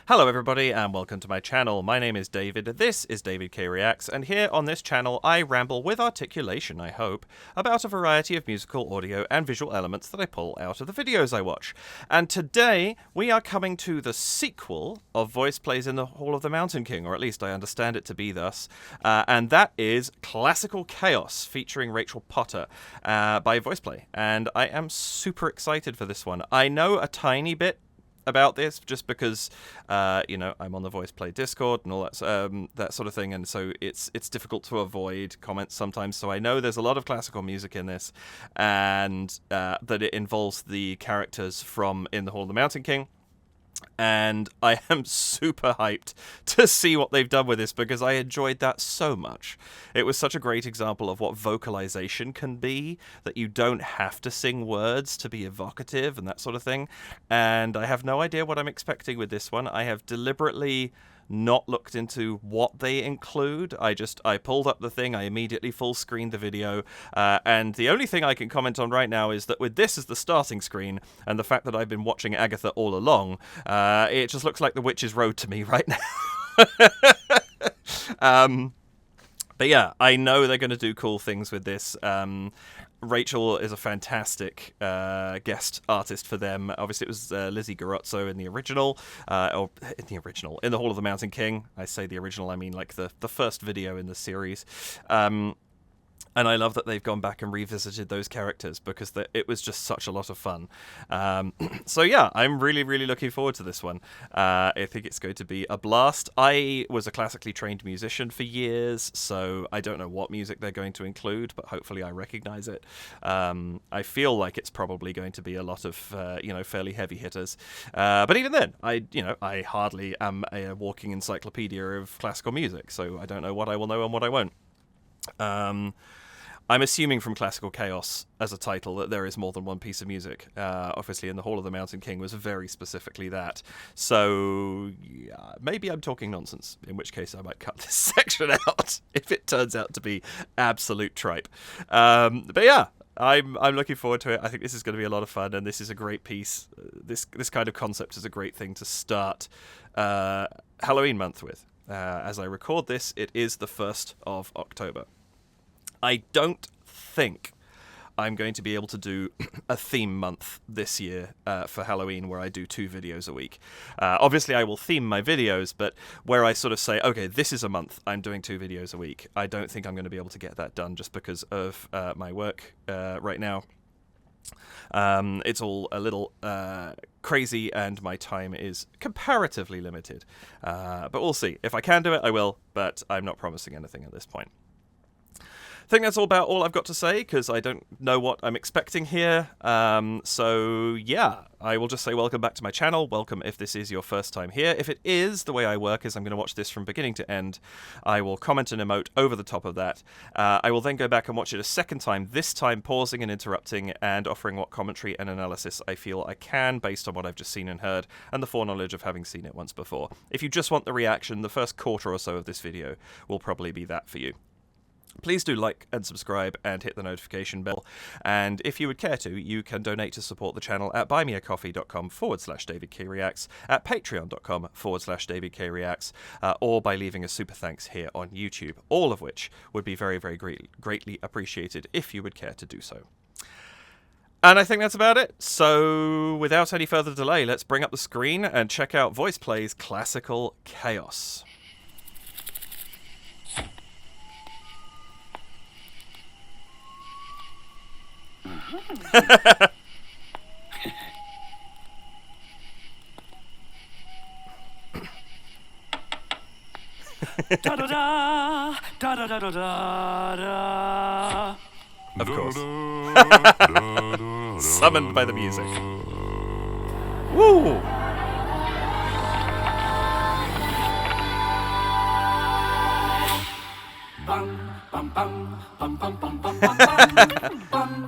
Hello everybody and welcome to my channel. My name is David, this is David K Reacts, and here on this channel I ramble with articulation, I hope, about a variety of musical, audio and visual elements that I pull out of the videos I watch. And today we are coming to the sequel of VoicePlay's In the Hall of the Mountain King, or at least I understand it to be thus, and that is Classical Chaos featuring Rachel Potter by VoicePlay. And I am super excited for this one. I know a tiny bit about this just because I'm on the VoicePlay Discord and all that sort of thing, and so it's difficult to avoid comments sometimes. So I know there's a lot of classical music in this, and that it involves the characters from In the Hall of the Mountain King. And I am super hyped to see what they've done with this because I enjoyed that so much. It was such a great example of what vocalization can be, that you don't have to sing words to be evocative and that sort of thing. And I have no idea what I'm expecting with this one. I have deliberately not looked into what they include. I pulled up the thing, I immediately full screened the video, and the only thing I can comment on right now is that with this as the starting screen, and the fact that I've been watching Agatha all along, it just looks like The Witch's Road to me right now. But yeah, I know they're going to do cool things with this. Rachel is a fantastic guest artist for them. Obviously, it was Lizzie Garozzo in the original, in the Hall of the Mountain King. I say the original, I mean like the first video in the series. And I love that they've gone back and revisited those characters because it was just such a lot of fun. So yeah, I'm really, really looking forward to this one. I think it's going to be a blast. I was a classically trained musician for years, so I don't know what music they're going to include, but hopefully I recognize it. I feel like it's probably going to be a lot of, fairly heavy hitters. But even then, I hardly am a walking encyclopedia of classical music, so I don't know what I will know and what I won't. I'm assuming from Classical Chaos as a title that there is more than one piece of music. Obviously, In the Hall of the Mountain King was very specifically that. So, yeah, maybe I'm talking nonsense, in which case I might cut this section out if it turns out to be absolute tripe. But yeah, I'm looking forward to it. I think this is going to be a lot of fun, and this is a great piece. This kind of concept is a great thing to start Halloween month with. As I record this, it is the 1st of October. I don't think I'm going to be able to do a theme month this year for Halloween where I do 2 videos a week. Obviously, I will theme my videos, but where I sort of say, okay, this is a month, I'm doing 2 videos a week, I don't think I'm going to be able to get that done just because of my work right now. It's all a little crazy and my time is comparatively limited. But we'll see. If I can do it, I will, but I'm not promising anything at this point. I think that's all I've got to say, because I don't know what I'm expecting here. So yeah, I will just say welcome back to my channel. Welcome if this is your first time here. If it is, the way I work is I'm going to watch this from beginning to end. I will comment and emote over the top of that. I will then go back and watch it a second time, this time pausing and interrupting and offering what commentary and analysis I feel I can based on what I've just seen and heard and the foreknowledge of having seen it once before. If you just want the reaction, the first quarter or so of this video will probably be that for you. Please do like and subscribe and hit the notification bell. And if you would care to, you can donate to support the channel at buymeacoffee.com/DavidKReacts, at patreon.com/DavidKReacts, or by leaving a super thanks here on YouTube, all of which would be very, very greatly appreciated if you would care to do so. And I think that's about it. So without any further delay, let's bring up the screen and check out VoicePlay's Classical Chaos. Of course. Summoned by the music. Woo!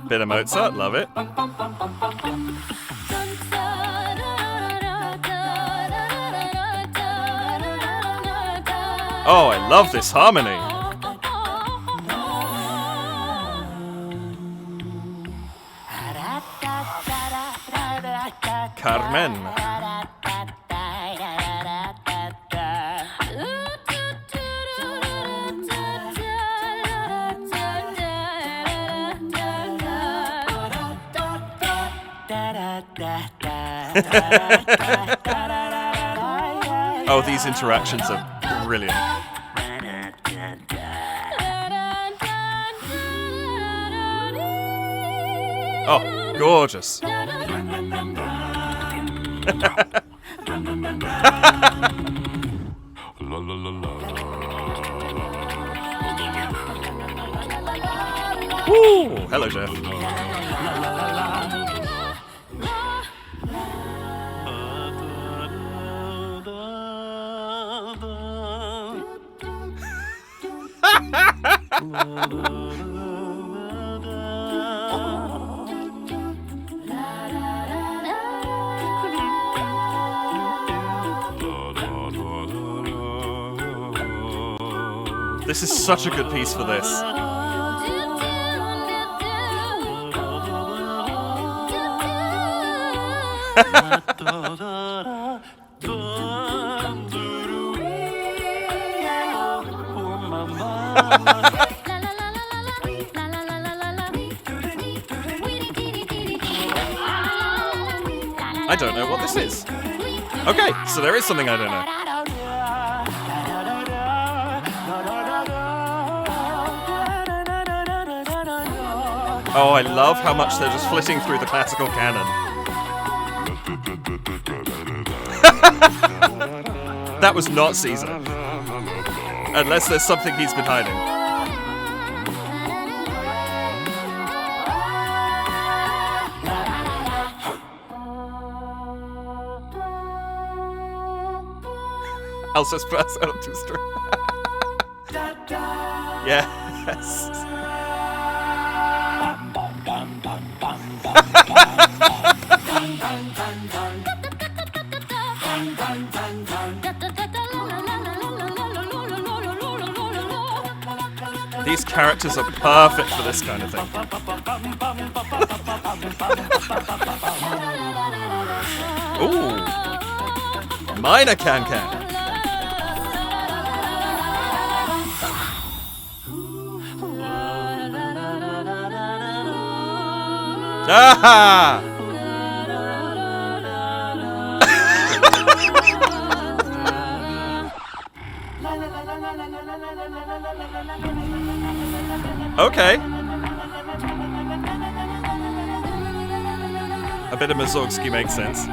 Bit of Mozart, love it. Oh, I love this harmony. Carmen. Oh, these interactions are brilliant. Oh, gorgeous. Woo! Hello, Jeff. This is such a good piece for this. I don't know what this is. Okay, so there is something I don't know. Oh, I love how much they're just flitting through the classical canon. That was not Caesar. Unless there's something he's been hiding. Elsa's pass out too strong. Yes. These characters are perfect for this kind of thing. Ooh. Minor can-can. Aha! Okay. A bit of Mussorgsky makes sense.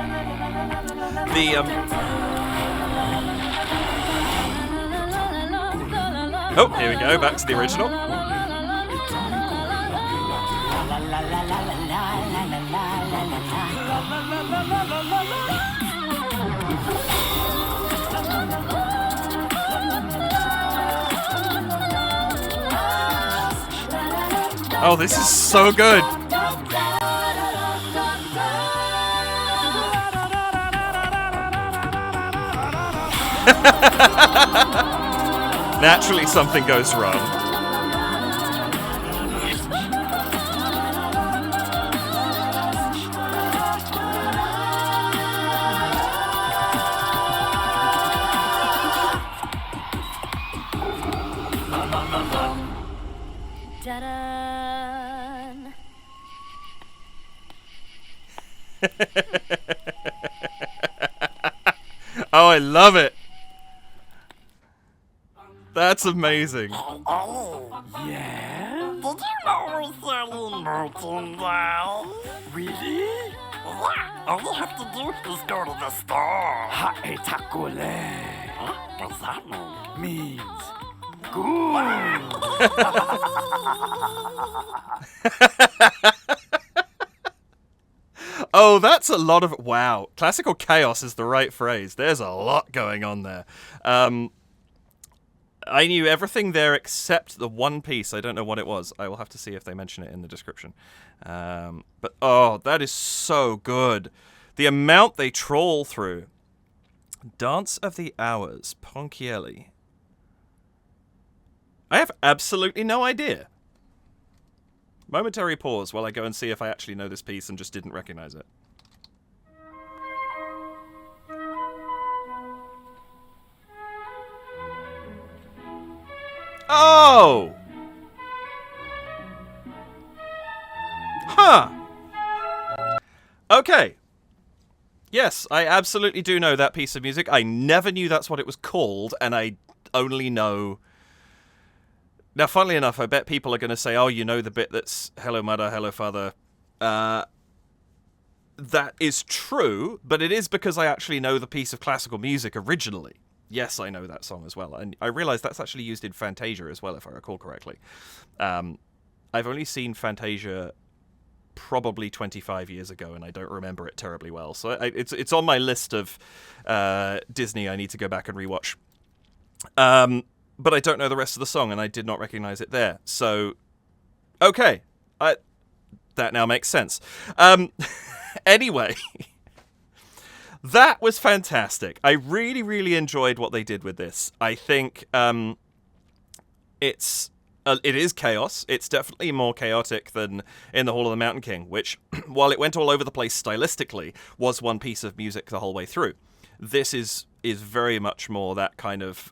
Oh, here we go, back to the original. Oh, this is so good. Naturally, something goes wrong. Oh, I love it. That's amazing. Oh, yeah? Did you know we're selling merchandise? Really? Yeah, all you have to do is go to the store. Ha'etakole. What does that mean? Means good. Oh, that's a lot of... Wow. Classical chaos is the right phrase. There's a lot going on there. I knew everything there except the one piece. I don't know what it was. I will have to see if they mention it in the description. But, oh, that is so good. The amount they troll through. Dance of the Hours, Ponchielli. I have absolutely no idea. Momentary pause while I go and see if I actually know this piece and just didn't recognize it. Oh! Huh. Okay. Yes, I absolutely do know that piece of music. I never knew that's what it was called, and I only know... Now, funnily enough, I bet people are going to say, oh, you know the bit that's Hello Mother, Hello Father. That is true, but it is because I actually know the piece of classical music originally. Yes, I know that song as well. And I realise that's actually used in Fantasia as well, if I recall correctly. I've only seen Fantasia probably 25 years ago, and I don't remember it terribly well. So it's on my list of Disney I need to go back and rewatch. But I don't know the rest of the song, and I did not recognise it there. So, okay. That now makes sense. Anyway, that was fantastic. I really, really enjoyed what they did with this. I think it is chaos. It's definitely more chaotic than in the Hall of the Mountain King, which, while it went all over the place stylistically, was one piece of music the whole way through. This is very much more that kind of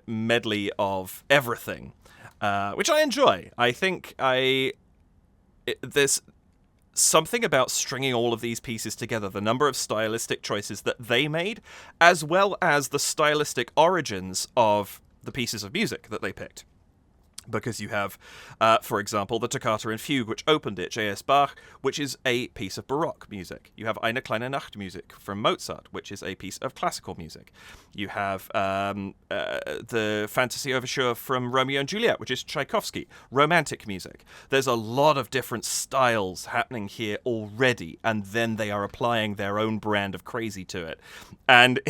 medley of everything, which I enjoy. I think there's something about stringing all of these pieces together, the number of stylistic choices that they made, as well as the stylistic origins of the pieces of music that they picked. Because you have, for example, the Toccata and Fugue, which opened it, J.S. Bach, which is a piece of Baroque music. You have Eine kleine Nacht music from Mozart, which is a piece of classical music. You have the Fantasy Overture from Romeo and Juliet, which is Tchaikovsky, romantic music. There's a lot of different styles happening here already, and then they are applying their own brand of crazy to it. And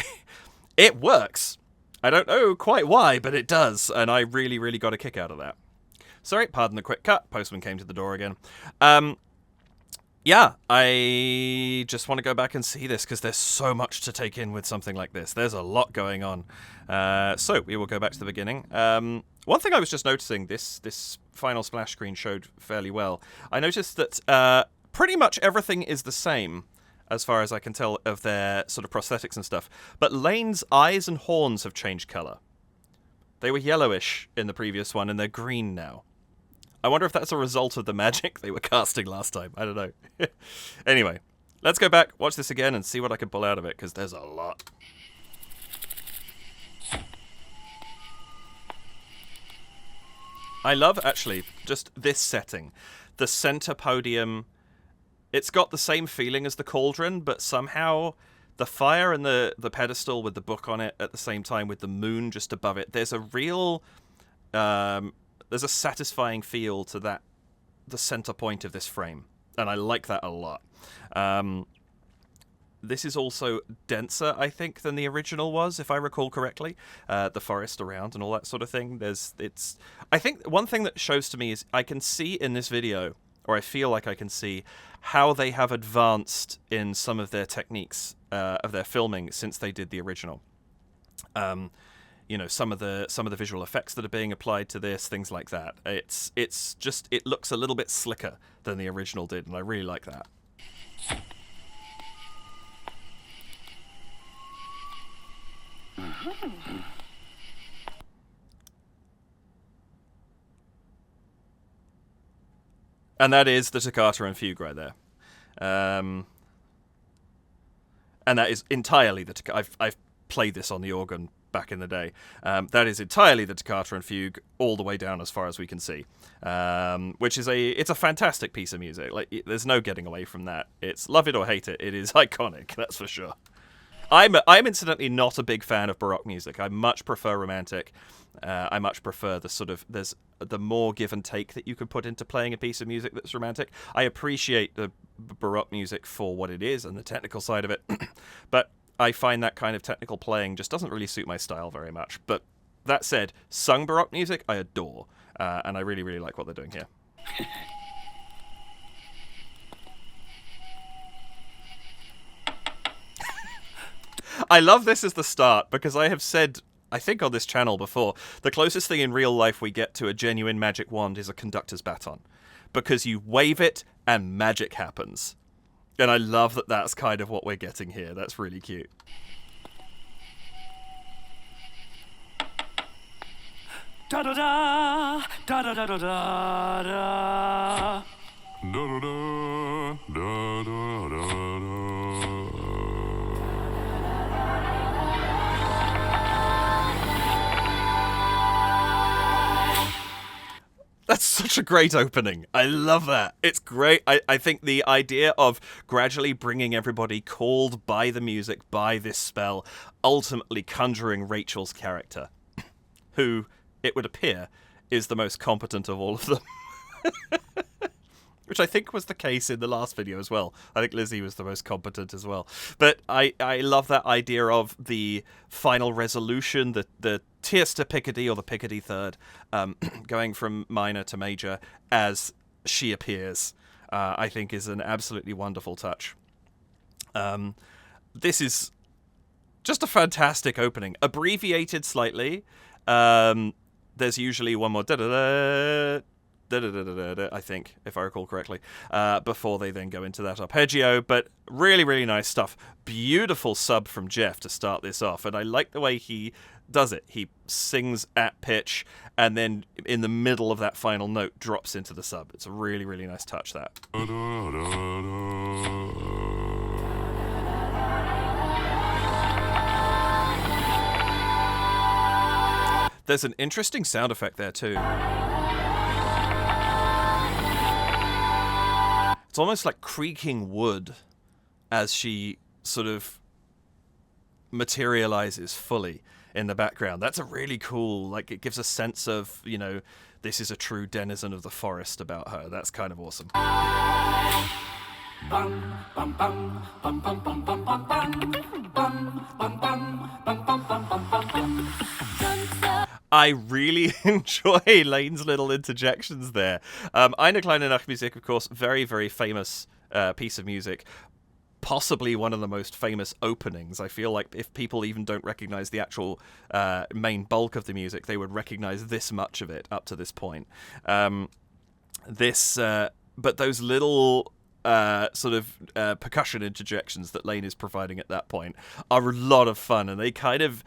it works. I don't know quite why, but it does, and I really, really got a kick out of that. Sorry, pardon the quick cut. Postman came to the door again. Yeah, I just want to go back and see this, because there's so much to take in with something like this. There's a lot going on. So, we will go back to the beginning. One thing I was just noticing, this final splash screen showed fairly well. I noticed that pretty much everything is the same, as far as I can tell, of their sort of prosthetics and stuff. But Lane's eyes and horns have changed colour. They were yellowish in the previous one, and they're green now. I wonder if that's a result of the magic they were casting last time. I don't know. Anyway, let's go back, watch this again, and see what I can pull out of it, because there's a lot. I love, actually, just this setting. The centre podium... It's got the same feeling as the cauldron, but somehow the fire and the pedestal with the book on it at the same time with the moon just above it, there's a real... there's a satisfying feel to that, the center point of this frame. And I like that a lot. This is also denser, I think, than the original was, if I recall correctly. The forest around and all that sort of thing. I think one thing that shows to me is I can see in this video, or I feel like I can see, how they have advanced in some of their techniques of their filming since they did the original. You know, some of the visual effects that are being applied to this, things like that. It's just, it looks a little bit slicker than the original did, and I really like that. And that is the Toccata and Fugue right there. And that is entirely the Toccata. I've played this on the organ back in the day. That is entirely the Toccata and Fugue, all the way down as far as we can see. Which is it's a fantastic piece of music. Like, there's no getting away from that. It's love it or hate it. It is iconic, that's for sure. I'm incidentally not a big fan of Baroque music. I much prefer romantic. I much prefer the sort of, there's the more give and take that you can put into playing a piece of music that's romantic. I appreciate the Baroque music for what it is and the technical side of it, but I find that kind of technical playing just doesn't really suit my style very much. But that said, sung Baroque music I adore, and I really, really like what they're doing here. I love this as the start, because I have said, I think on this channel before, the closest thing in real life we get to a genuine magic wand is a conductor's baton. Because you wave it and magic happens. And I love that that's kind of what we're getting here. That's really cute. Da da da da da da da da da da da da da da. such a great opening. I love that. It's great. I think the idea of gradually bringing everybody called by the music, by this spell, ultimately conjuring Rachel's character, who, it would appear, is the most competent of all of them. Which I think was the case in the last video as well. I think Lizzie was the most competent as well. But I love that idea of the final resolution, the tierce to Picardy, or the Picardy third, going from minor to major as she appears, I think is an absolutely wonderful touch. This is just a fantastic opening. Abbreviated slightly. There's usually one more da-da-da, I think, if I recall correctly, before they then go into that arpeggio. But really, really nice stuff. Beautiful sub from Jeff to start this off. And I like the way he does it. He sings at pitch, and then in the middle of that final note drops into the sub. It's a really, really nice touch, that. There's an interesting sound effect there, too. It's almost like creaking wood as she sort of materializes fully in the background. That's a really cool, like, it gives a sense of, you know, this is a true denizen of the forest about her. That's kind of awesome. I really enjoy Lane's little interjections there. Eine kleine Nachtmusik, of course, very, very famous piece of music. Possibly one of the most famous openings. I feel like if people even don't recognize the actual main bulk of the music, they would recognize this much of it up to this point. But those little sort of percussion interjections that Lane is providing at that point are a lot of fun, and they kind of...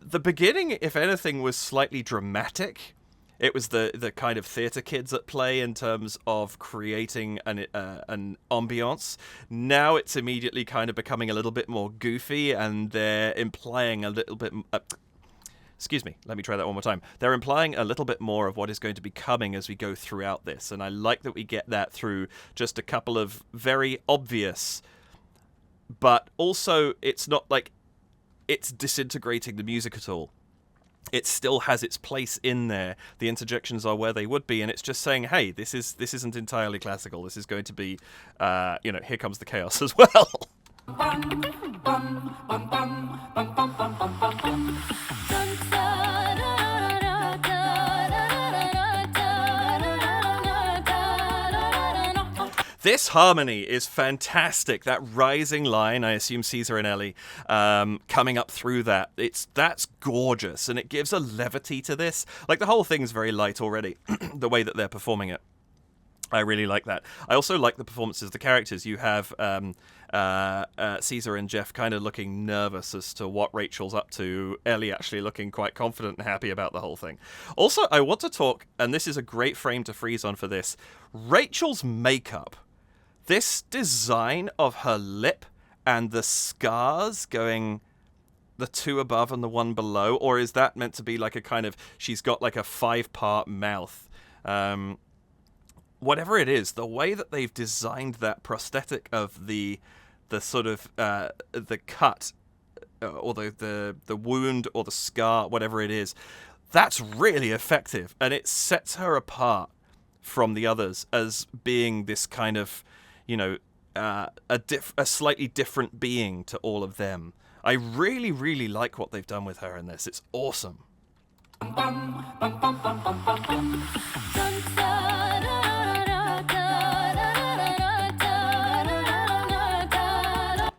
The beginning, if anything, was slightly dramatic. It was the kind of theatre kids at play in terms of creating an ambiance. Now it's immediately kind of becoming a little bit more goofy, and they're implying a little bit... excuse me, let me try that one more time. They're implying a little bit more of what is going to be coming as we go throughout this, and I like that we get that through just a couple of very obvious, but also it's not like it's disintegrating the music at all. It still has its place in there. The interjections are where they would be, and it's just saying, hey, this isn't entirely classical. This is going to be, here comes the chaos as well. This harmony is fantastic. That rising line, I assume Caesar and Ellie, coming up through that's gorgeous, and it gives a levity to this. Like, the whole thing's very light already, the way that they're performing it. I really like that. I also like the performances of the characters. You have Caesar and Jeff kind of looking nervous as to what Rachel's up to, Ellie actually looking quite confident and happy about the whole thing. Also, I want to talk, and this is a great frame to freeze on for this, Rachel's makeup. This design of her lip and the scars going the two above and the one below, or is that meant to be like a kind of, she's got like a 5-part mouth? Whatever it is, the way that they've designed that prosthetic of the sort of the cut or the wound or the scar, whatever it is, that's really effective, and it sets her apart from the others as being this kind of, you know, a slightly different being to all of them. I really, really like what they've done with her in this. It's awesome.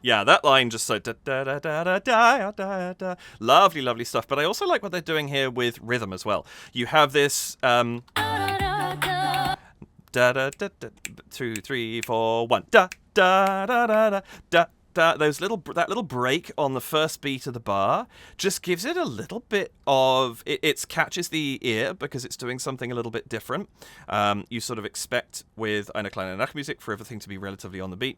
Yeah, that line just so da da da da da da da da. Lovely, lovely stuff. But I also like what they're doing here with rhythm as well. You have this da da da da 2, 3, 4, 1 da da da da da da. That little break on the first beat of the bar just gives it a little bit of it catches the ear because it's doing something a little bit different. You sort of expect with Eine kleine Nachtmusik for everything to be relatively on the beat.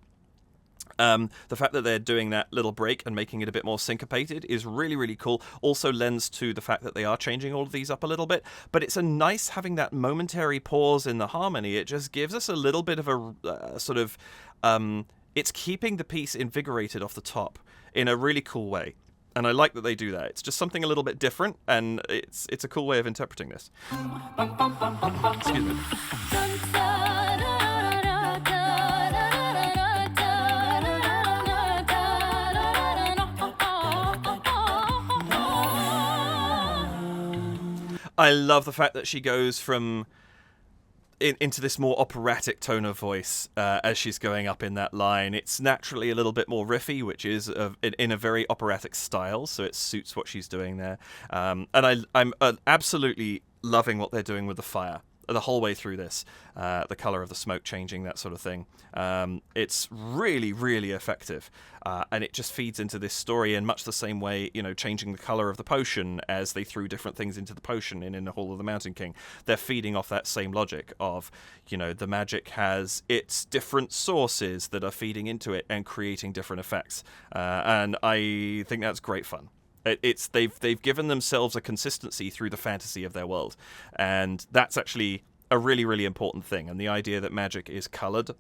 The fact that they're doing that little break and making it a bit more syncopated is really, really cool. Also lends to the fact that they are changing all of these up a little bit. But it's a nice having that momentary pause in the harmony. It just gives us a little bit of a sort of... it's keeping the piece invigorated off the top in a really cool way. And I like that they do that. It's just something a little bit different, and it's a cool way of interpreting this. Excuse me. I love the fact that she goes from into this more operatic tone of voice as she's going up in that line. It's naturally a little bit more riffy, which is in a very operatic style, so it suits what she's doing there. And I'm absolutely loving what they're doing with the fire the whole way through this. The color of the smoke changing, that sort of thing. It's really, really effective. And it just feeds into this story in much the same way, changing the color of the potion as they threw different things into the potion in the Hall of the Mountain King. They're feeding off that same logic of, the magic has its different sources that are feeding into it and creating different effects. And I think that's great fun. They've given themselves a consistency through the fantasy of their world, and that's actually a really, really important thing. And the idea that magic is colored,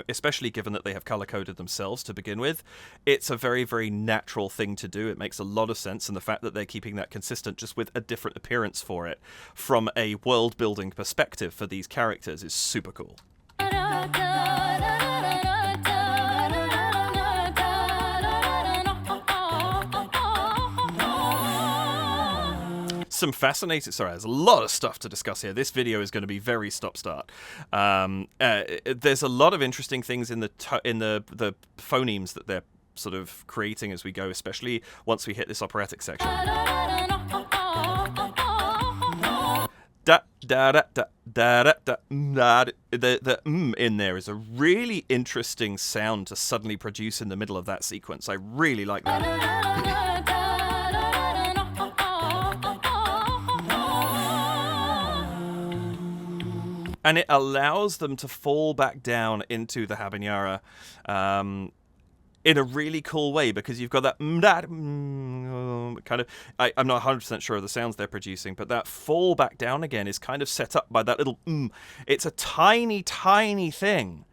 especially given that they have color coded themselves to begin with, it's a very, very natural thing to do. It makes a lot of sense, and the fact that they're keeping that consistent just with a different appearance for it from a world building perspective for these characters is super cool. Some fascinating... Sorry, there's a lot of stuff to discuss here. This video is going to be very stop-start. There's a lot of interesting things in the phonemes that they're sort of creating as we go, especially once we hit this operatic section. The in there is a really interesting sound to suddenly produce in the middle of that sequence. I really like that. And it allows them to fall back down into the habanera in a really cool way, because you've got that kind of... I'm not 100% sure of the sounds they're producing, but that fall back down again is kind of set up by that little... It's a tiny, tiny thing,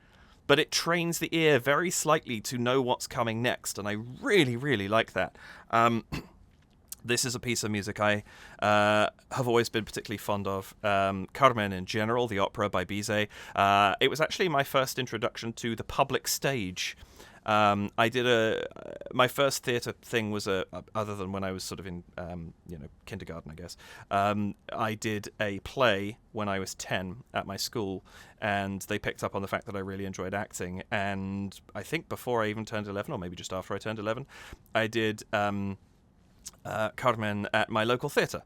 but it trains the ear very slightly to know what's coming next, and I really, really like that. This is a piece of music I have always been particularly fond of. Carmen in general, the opera by Bizet. It was actually my first introduction to the public stage. I did my first theatre thing was other than when I was sort of in kindergarten, I guess. I did a play when I was 10 at my school, and they picked up on the fact that I really enjoyed acting. And I think before I even turned 11, or maybe just after I turned 11, I did Carmen at my local theatre,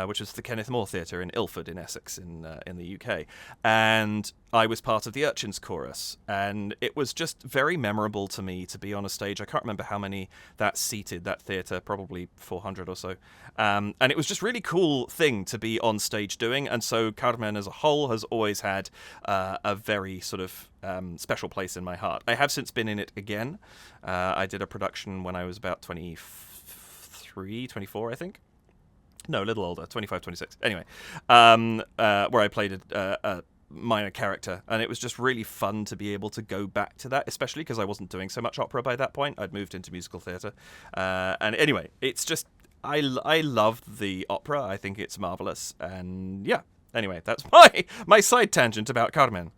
which was the Kenneth More Theatre in Ilford in Essex in the UK. And I was part of the Urchins Chorus, and it was just very memorable to me to be on a stage. I can't remember how many that seated, that theatre, probably 400 or so. And it was just really cool thing to be on stage doing, and so Carmen as a whole has always had a very sort of special place in my heart. I have since been in it again. I did a production when I was about 24, I think. No, a little older, 25, 26. Anyway, where I played a minor character, and it was just really fun to be able to go back to that, especially because I wasn't doing so much opera by that point. I'd moved into musical theatre. And anyway, it's just, I love the opera. I think it's marvelous. And yeah, anyway, that's my side tangent about Carmen.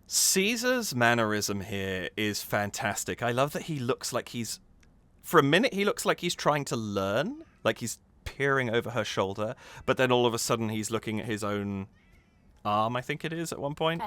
Caesar's mannerism here is fantastic. I love that he looks like he's... For a minute, he looks like he's trying to learn, like he's peering over her shoulder, but then all of a sudden he's looking at his own arm, I think it is, at one point.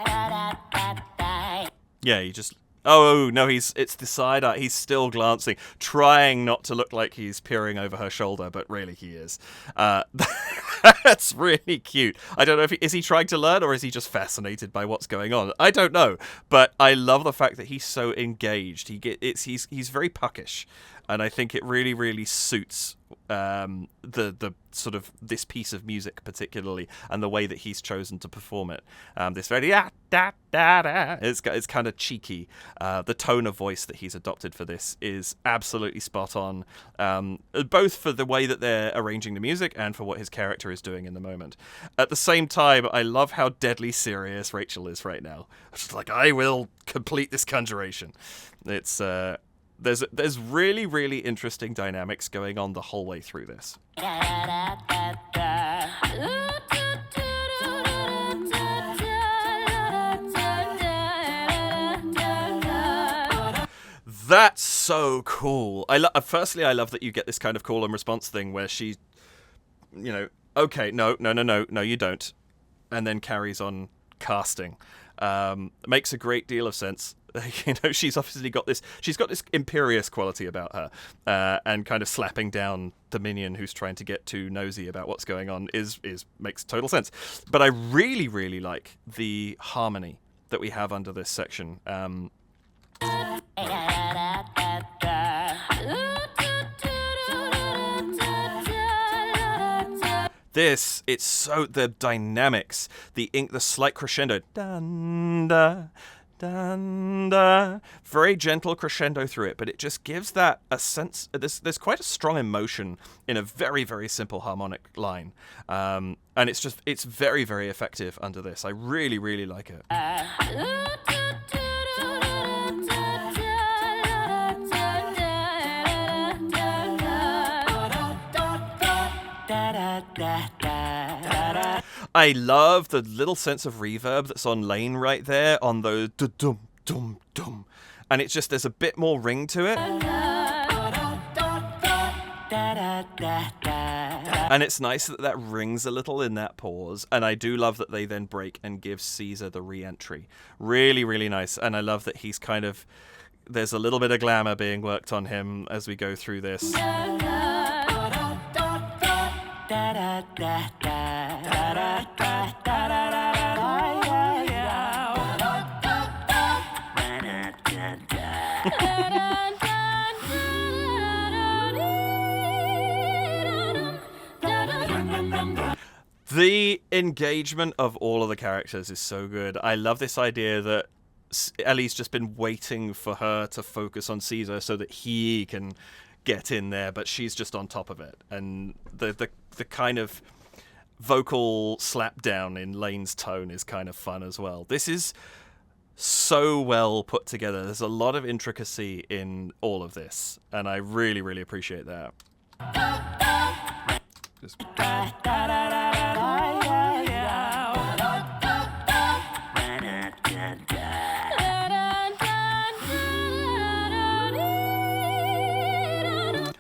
Yeah, he just... Oh, no, it's the side eye. He's still glancing, trying not to look like he's peering over her shoulder, but really he is. That's really cute. I don't know if is he trying to learn or is he just fascinated by what's going on? I don't know, but I love the fact that he's so engaged. He's very puckish, and I think it really, really suits the sort of this piece of music particularly, and the way that he's chosen to perform it. This very it's kind of cheeky. The tone of voice that he's adopted for this is absolutely spot on, both for the way that they're arranging the music and for what his character is doing in the moment. At the same time, I love how deadly serious Rachel is right now. She's like, I will complete this conjuration. It's there's really, really interesting dynamics going on the whole way through this. That's so cool. Firstly, I love that you get this kind of call and response thing where she, okay, no, you don't, and then carries on casting. Makes a great deal of sense. She's obviously got this. She's got this imperious quality about her, and kind of slapping down the minion who's trying to get too nosy about what's going on makes total sense. But I really, really like the harmony that we have under this section. It's so the dynamics, the slight crescendo, dun, da, dun, da, very gentle crescendo through it, but it just gives that a sense. There's quite a strong emotion in a very, very simple harmonic line, and it's very, very effective under this. I really, really like it. I love the little sense of reverb that's on Lane right there on those dum dum dum, and it's just there's a bit more ring to it, and it's nice that rings a little in that pause. And I do love that they then break and give Caesar the re-entry. Really, really nice, and I love that he's kind of there's a little bit of glamour being worked on him as we go through this. The engagement of all of the characters is so good. I love this idea that Ellie's just been waiting for her to focus on Caesar so that he can get in there, but she's just on top of it. And the kind of vocal slapdown in Lane's tone is kind of fun as well. This is so well put together. There's a lot of intricacy in all of this, and I really, really appreciate that.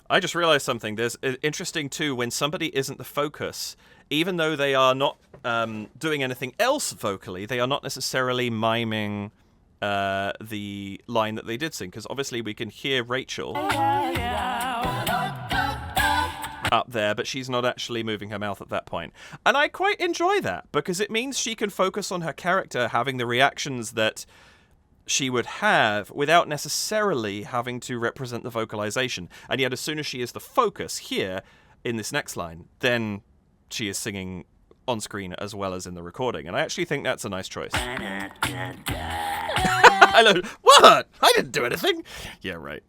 I just realized something. There's interesting too when somebody isn't the focus, even though they are not doing anything else vocally, they are not necessarily miming the line that they did sing, because obviously we can hear Rachel up there, but she's not actually moving her mouth at that point. And I quite enjoy that, because it means she can focus on her character having the reactions that she would have without necessarily having to represent the vocalization. And yet as soon as she is the focus here in this next line, then she is singing on screen as well as in the recording. And I actually think that's a nice choice. I know, what? I didn't do anything. Yeah, right.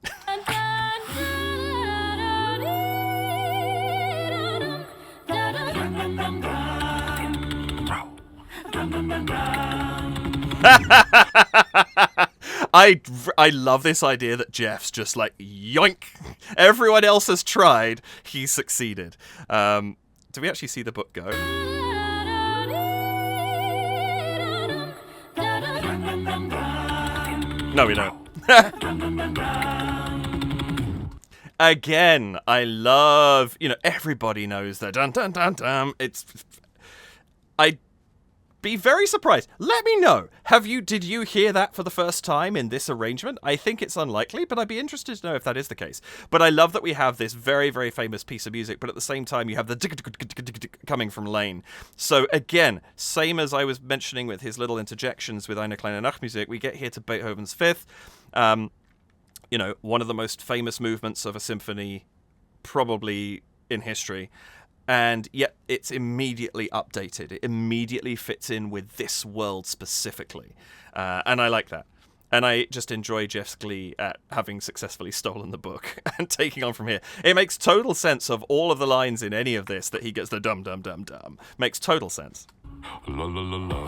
I love this idea that Jeff's just like, yoink. Everyone else has tried. He succeeded. Do we actually see the book go? No, we don't. Again, I love, everybody knows that. Dun, dun, dun, dun. be very surprised. Let me know. Did you hear that for the first time in this arrangement? I think it's unlikely, but I'd be interested to know if that is the case. But I love that we have this very, very famous piece of music, but at the same time you have the coming from Lane. So again, same as I was mentioning with his little interjections with Eine kleine Nachtmusik, we get here to Beethoven's Fifth. One of the most famous movements of a symphony probably in history. And yet it's immediately updated. It immediately fits in with this world specifically. And I like that. And I just enjoy Jeff's glee at having successfully stolen the book and taking on from here. It makes total sense of all of the lines in any of this that he gets the dum dum dum dum. Makes total sense. La, la, la, la.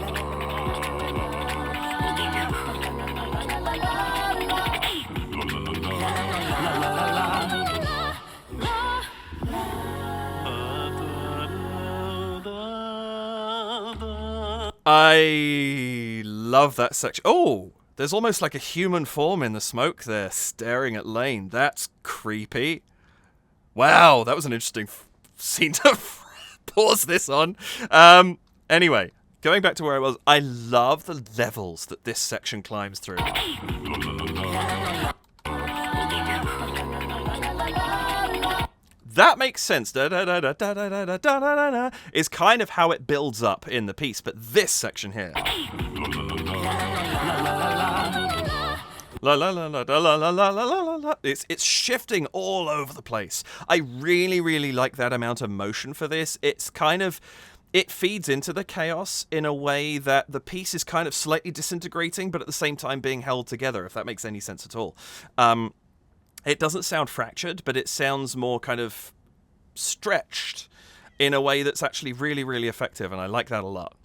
I love that section. Oh, there's almost like a human form in the smoke there, staring at Lane. That's creepy. Wow, that was an interesting scene to pause this on. Anyway, going back to where I was, I love the levels that this section climbs through. That makes sense. Is kind of how it builds up in the piece, but this section here. It's shifting all over the place. I really, really like that amount of motion for this. It's kind of... It feeds into the chaos in a way that the piece is kind of slightly disintegrating, but at the same time being held together, if that makes any sense at all. It doesn't sound fractured, but it sounds more kind of stretched in a way that's actually really, really effective, and I like that a lot.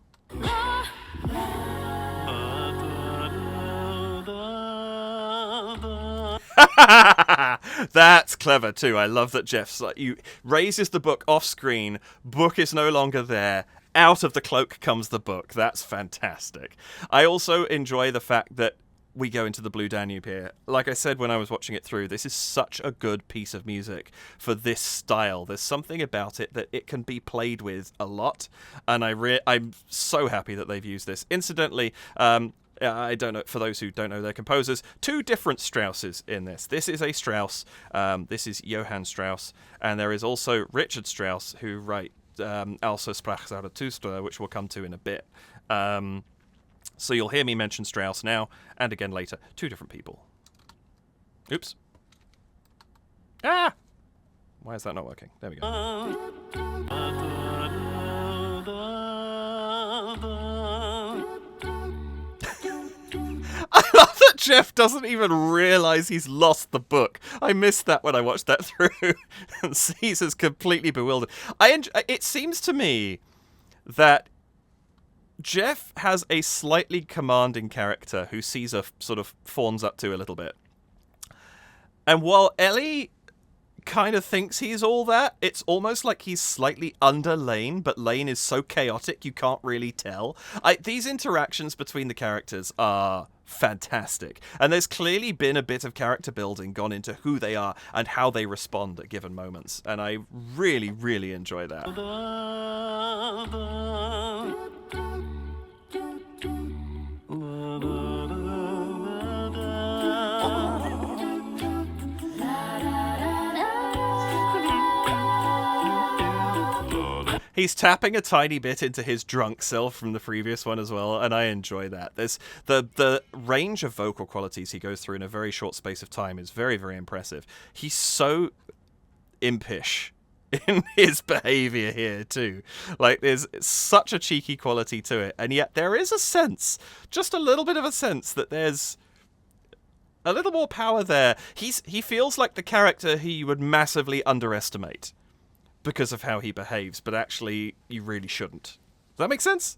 That's clever too. I love that Jeff's like, you raises the book off screen, book is no longer there, out of the cloak comes the book. That's fantastic. I also enjoy the fact that we go into the Blue Danube here. Like I said when I was watching it through, this is such a good piece of music for this style. There's something about it that it can be played with a lot, and I'm so happy that they've used this. Incidentally, I don't know, for those who don't know their composers, two different Strausses in this. This is a Strauss, this is Johann Strauss, and there is also Richard Strauss, who wrote Also sprach Zarathustra, which we'll come to in a bit. So you'll hear me mention Strauss now, and again later. Two different people. Oops. Ah! Why is that not working? There we go. I love that Jeff doesn't even realise he's lost the book. I missed that when I watched that through. And Caesar's completely bewildered. It seems to me that Jeff has a slightly commanding character who Caesar sort of fawns up to a little bit. And while Ellie kind of thinks he's all that, it's almost like he's slightly under Lane, but Lane is so chaotic you can't really tell. These interactions between the characters are fantastic. And there's clearly been a bit of character building gone into who they are and how they respond at given moments. And I really, really enjoy that. He's tapping a tiny bit into his drunk self from the previous one as well, and I enjoy that. There's the range of vocal qualities he goes through in a very short space of time is very, very impressive. He's so impish in his behavior here too. Like, there's such a cheeky quality to it, and yet there is a sense, just a little bit of a sense, that there's a little more power there. He feels like the character he would massively underestimate because of how he behaves, but actually you really shouldn't. Does that make sense?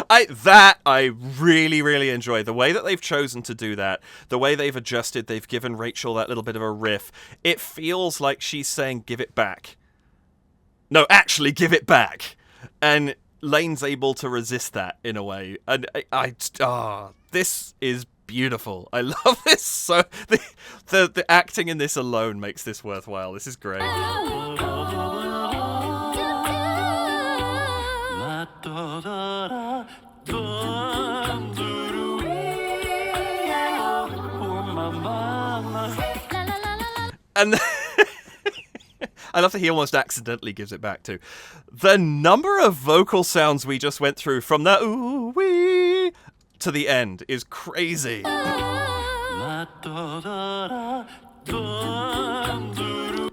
I really, really enjoy the way that they've chosen to do that, the way they've adjusted, they've given Rachel that little bit of a riff. It feels like she's saying, give it back. No, actually give it back. And Lane's able to resist that in a way. And this is beautiful. I love this. So the acting in this alone makes this worthwhile. This is great. And I love that he almost accidentally gives it back too. The number of vocal sounds we just went through from that ooh wee to the end is crazy.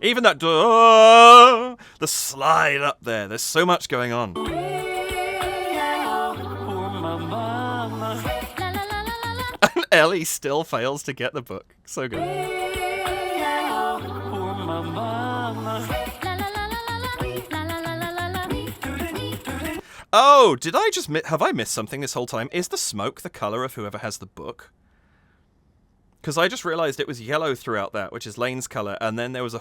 Even that duh, the slide up there. There's so much going on. And Ellie still fails to get the book. So good. Oh, did I just have I missed something this whole time? Is the smoke the color of whoever has the book? Because I just realized it was yellow throughout that, which is Lane's color, and then there was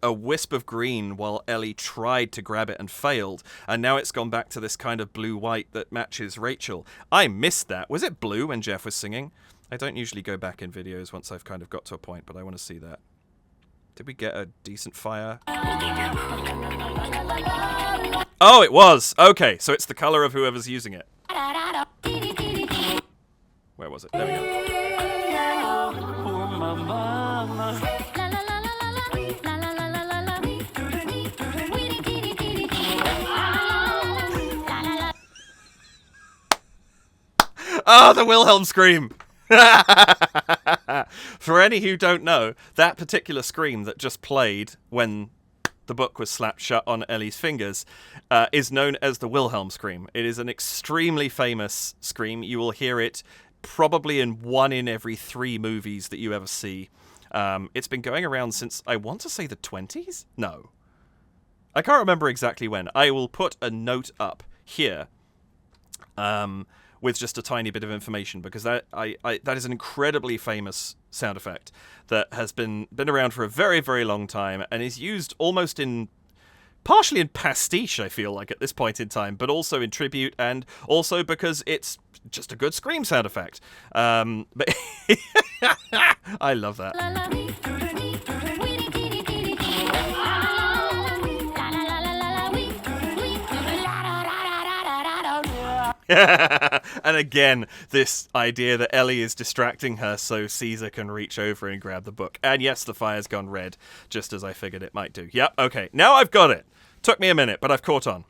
a wisp of green while Ellie tried to grab it and failed, and now it's gone back to this kind of blue-white that matches Rachel. I missed that. Was it blue when Jeff was singing? I don't usually go back in videos once I've kind of got to a point, but I want to see that. Did we get a decent fire? Oh, it was! Okay, so it's the color of whoever's using it. Where was it? There we go. Oh, the Wilhelm scream! For any who don't know, that particular scream that just played when the book was slapped shut on Ellie's fingers is known as the Wilhelm scream. It is an extremely famous scream. You will hear it probably in 1 in every 3 movies that you ever see. It's been going around since, I want to say, the 20s? No. I can't remember exactly when. I will put a note up here with just a tiny bit of information, because that is an incredibly famous sound effect that has been around for a very, very long time and is used almost partially in pastiche, I feel like, at this point in time, but also in tribute, and also because it's just a good scream sound effect. But I love that. And again, this idea that Ellie is distracting her so Caesar can reach over and grab the book. And yes, the fire's gone red, just as I figured it might do. Yep, okay, now I've got it. Took me a minute, but I've caught on.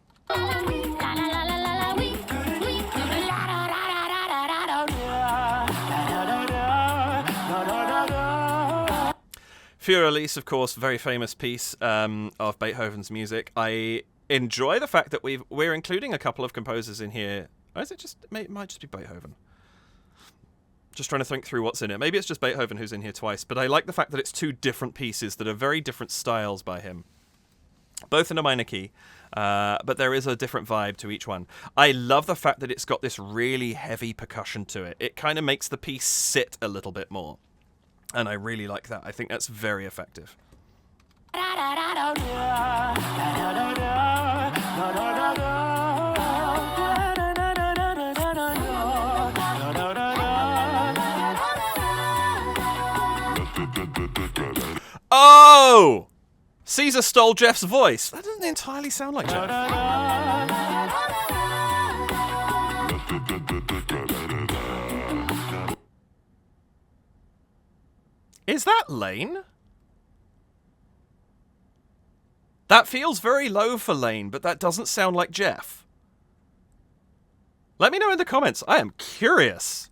Fur-Elise, of course, very famous piece of Beethoven's music. I enjoy the fact that we're including a couple of composers in here. Or is it just, it might just be Beethoven. Just trying to think through what's in it. Maybe it's just Beethoven who's in here twice, but I like the fact that it's 2 different pieces that are very different styles by him. Both in a minor key, but there is a different vibe to each one. I love the fact that it's got this really heavy percussion to it. It kind of makes the piece sit a little bit more. And I really like that. I think that's very effective. Oh! Caesar stole Jeff's voice. That doesn't entirely sound like Jeff. Is that Lane? That feels very low for Lane, but that doesn't sound like Jeff. Let me know in the comments. I am curious.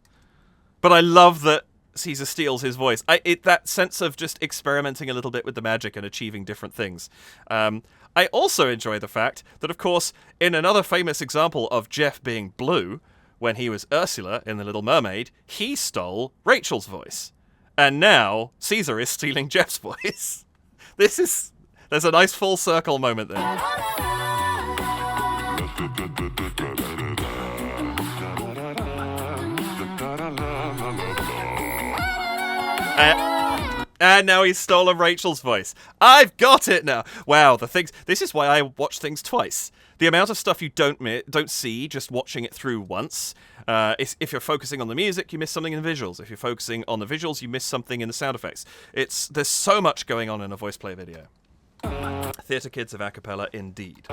But I love that Caesar steals his voice. That sense of just experimenting a little bit with the magic and achieving different things. I also enjoy the fact that, of course, in another famous example of Jeff being blue, when he was Ursula in The Little Mermaid, he stole Rachel's voice. And now Caesar is stealing Jeff's voice. There's a nice full circle moment there. And now he's stolen Rachel's voice. I've got it now. Wow, this is why I watch things twice. The amount of stuff you don't see just watching it through once. If you're focusing on the music, you miss something in the visuals. If you're focusing on the visuals, you miss something in the sound effects. There's so much going on in a VoicePlay video. Theatre Kids of Acapella, indeed.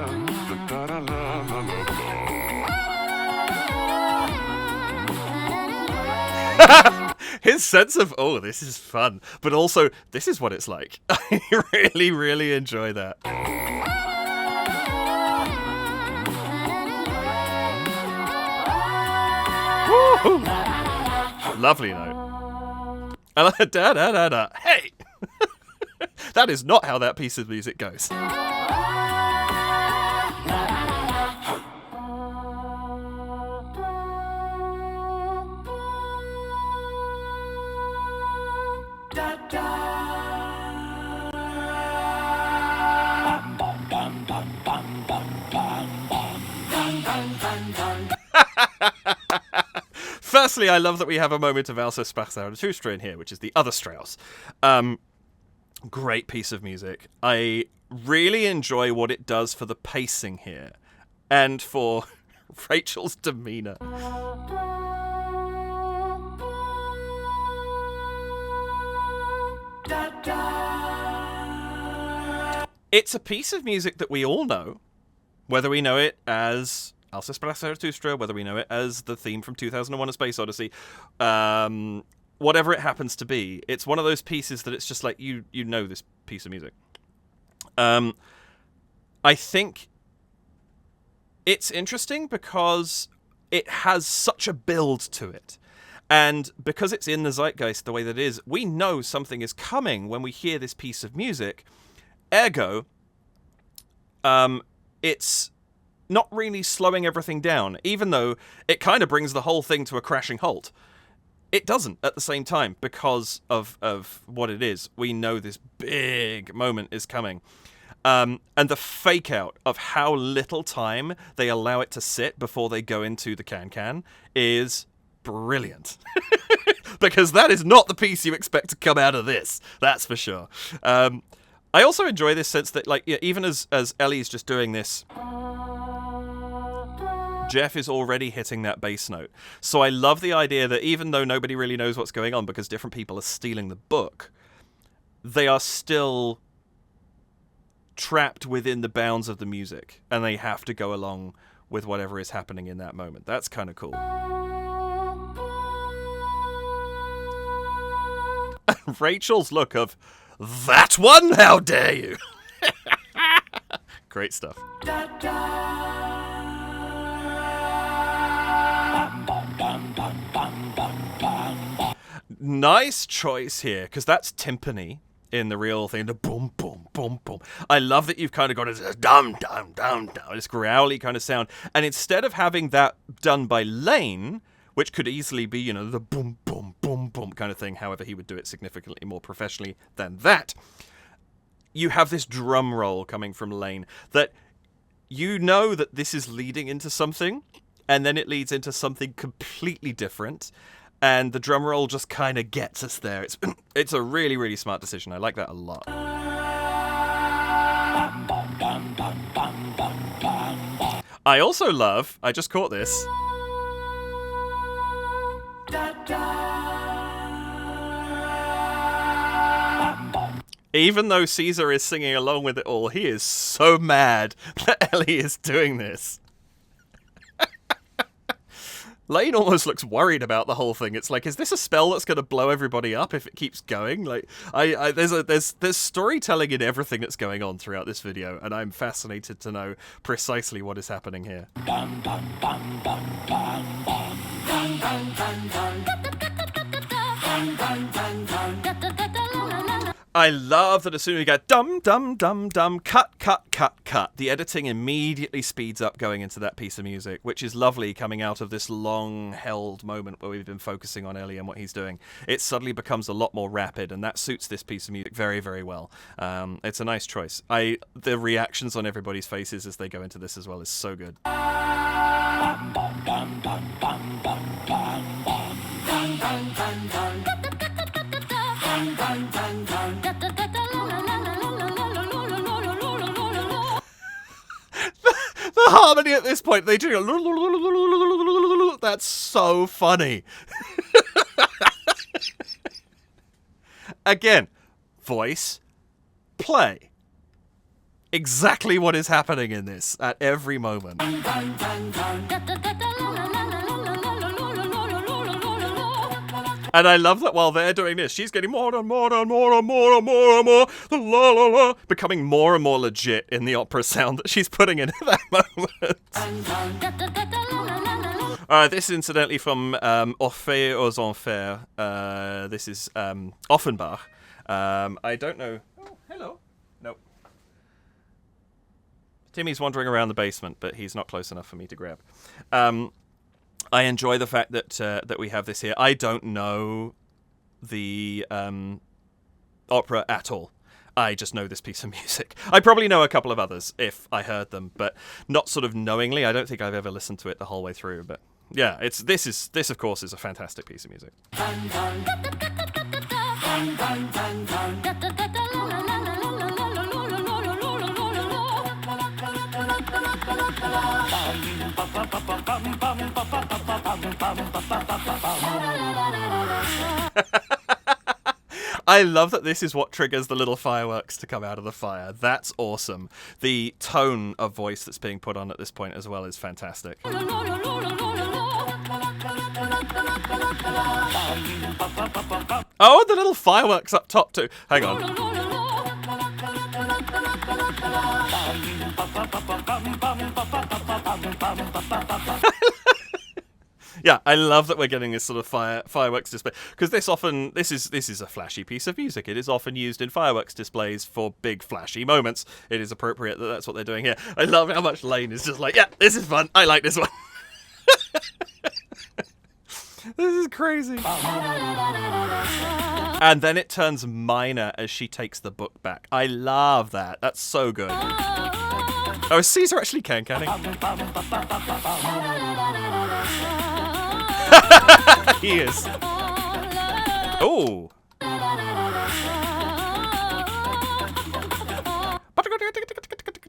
His sense of, oh, this is fun, but also, this is what it's like. I really, really enjoy that. Woo-hoo. Lovely note. I like da-da-da-da. Hey! That is not how that piece of music goes. Firstly, I love that we have a moment of Also sprach Zarathustra in here, which is the other Strauss. Great piece of music. I really enjoy what it does for the pacing here and for Rachel's demeanor. It's a piece of music that we all know, whether we know it as Also sprach Zarathustra, whether we know it as the theme from 2001: A Space Odyssey, whatever it happens to be. It's one of those pieces that it's just like, you know this piece of music. I think it's interesting because it has such a build to it. And because it's in the zeitgeist the way that it is, we know something is coming when we hear this piece of music. Ergo, it's not really slowing everything down, even though it kind of brings the whole thing to a crashing halt. It doesn't at the same time because of what it is. We know this big moment is coming. And the fake out of how little time they allow it to sit before they go into the can is brilliant. Because that is not the piece you expect to come out of this. That's for sure. I also enjoy this sense that, like, even as Ellie's just doing this, Jeff is already hitting that bass note. So I love the idea that even though nobody really knows what's going on because different people are stealing the book, they are still trapped within the bounds of the music, and they have to go along with whatever is happening in that moment. That's kind of cool. Rachel's look of, that one? How dare you? Great stuff. Nice choice here, because that's timpani in the real thing. The boom, boom, boom, boom. I love that you've kind of got a dum, dum, dum, dum, this growly kind of sound. And instead of having that done by Lane, which could easily be, the boom, boom, boom, boom kind of thing, however he would do it significantly more professionally than that, you have this drum roll coming from Lane that you know that this is leading into something, and then it leads into something completely different, and the drum roll just kind of gets us there. It's a really, really smart decision. I like that a lot. I also love, I just caught this, even though Caesar is singing along with it all, he is so mad that Ellie is doing this. Lane almost looks worried about the whole thing. It's like, is this a spell that's going to blow everybody up if it keeps going? Like, there's storytelling in everything that's going on throughout this video, and I'm fascinated to know precisely what is happening here. I love that as soon as we get dum, dum, dum, dum, cut, cut, cut, cut, the editing immediately speeds up going into that piece of music, which is lovely coming out of this long-held moment where we've been focusing on Ellie and what he's doing. It suddenly becomes a lot more rapid, and that suits this piece of music very, very well. It's a nice choice. The reactions on everybody's faces as they go into this as well is so good. the harmony at this point. They do. That's so funny. Again, voice, play. Exactly what is happening in this at every moment. And I love that while they're doing this, she's getting more and more and more and more and more and more, la la la, becoming more and more legit in the opera sound that she's putting in at that moment. This is incidentally from Orphée aux Enfers. This is Offenbach. I don't know. Oh, hello. Nope. Timmy's wandering around the basement, but he's not close enough for me to grab. I enjoy the fact that that we have this here. I don't know the opera at all. I just know this piece of music. I probably know a couple of others if I heard them, but not sort of knowingly. I don't think I've ever listened to it the whole way through. But yeah, this of course is a fantastic piece of music. I love that this is what triggers the little fireworks to come out of the fire. That's awesome. The tone of voice that's being put on at this point as well is fantastic. Oh, the little fireworks up top too. Hang on. Yeah, I love that we're getting this sort of fireworks display, because this is a flashy piece of music. It is often used in fireworks displays for big flashy moments. It is appropriate that that's what they're doing here. I love how much Lane is just like, yeah, this is fun. I like this one. This is crazy. And then it turns minor as she takes the book back. I love that. That's so good. Oh, is Caesar actually can-canning? He is. Oh.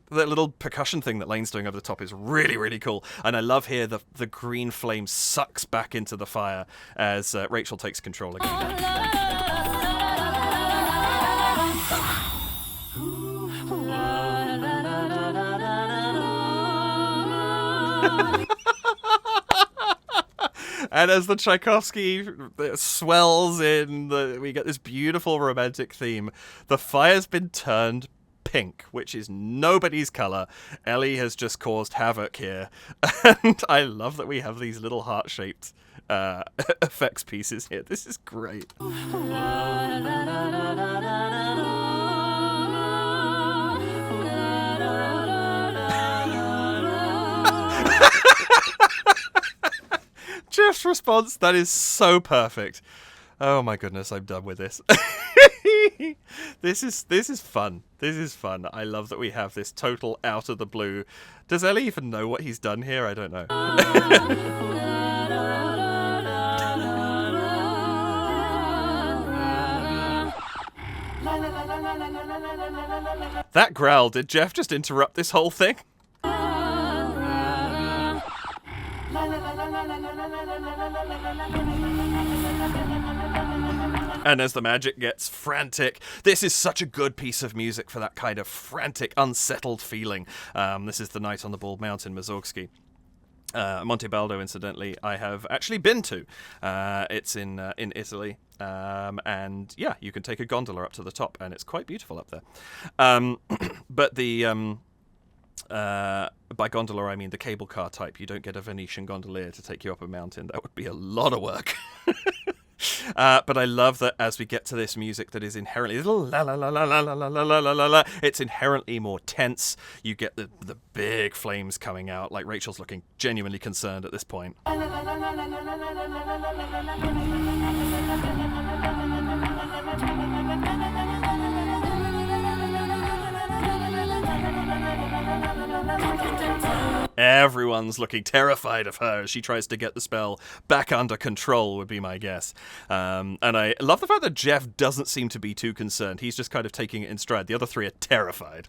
That little percussion thing that Lane's doing over the top is really, really cool. And I love here the green flame sucks back into the fire as Rachel takes control again. And as the Tchaikovsky swells in, we get this beautiful romantic theme. The fire's been turned pink, which is nobody's colour. Ellie has just caused havoc here. And I love that we have these little heart-shaped effects pieces here. This is great. Jeff's response, that is so perfect. Oh my goodness, I'm done with this. This is fun. This is fun. I love that we have this total out of the blue. Does Ellie even know what he's done here? I don't know. That growl, did Jeff just interrupt this whole thing? And as the magic gets frantic, this is such a good piece of music for that kind of frantic, unsettled feeling. This is The Night on the Bald Mountain, Mussorgsky. Monte Baldo, incidentally, I have actually been to. It's in Italy, and yeah, you can take a gondola up to the top, and it's quite beautiful up there. But the by gondola, I mean the cable car type. You don't get a Venetian gondolier to take you up a mountain. That would be a lot of work. But I love that as we get to this music that is inherently la la la la la la la la la la la, it's inherently more tense. You get the big flames coming out. Like Rachel's looking genuinely concerned at this point. Everyone's looking terrified of her as she tries to get the spell back under control, would be my guess. And I love the fact that Jeff doesn't seem to be too concerned. He's just kind of taking it in stride. The other three are terrified.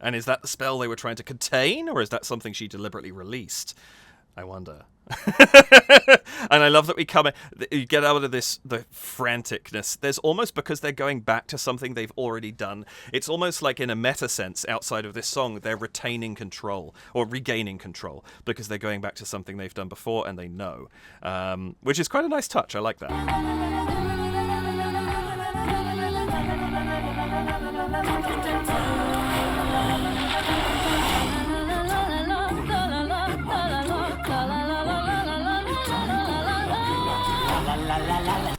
And is that the spell they were trying to contain, or is that something she deliberately released? I wonder. And I love that you get out of this, the franticness. There's almost, because they're going back to something they've already done, it's almost like in a meta sense outside of this song, they're retaining control or regaining control because they're going back to something they've done before and they know, which is quite a nice touch. I like that.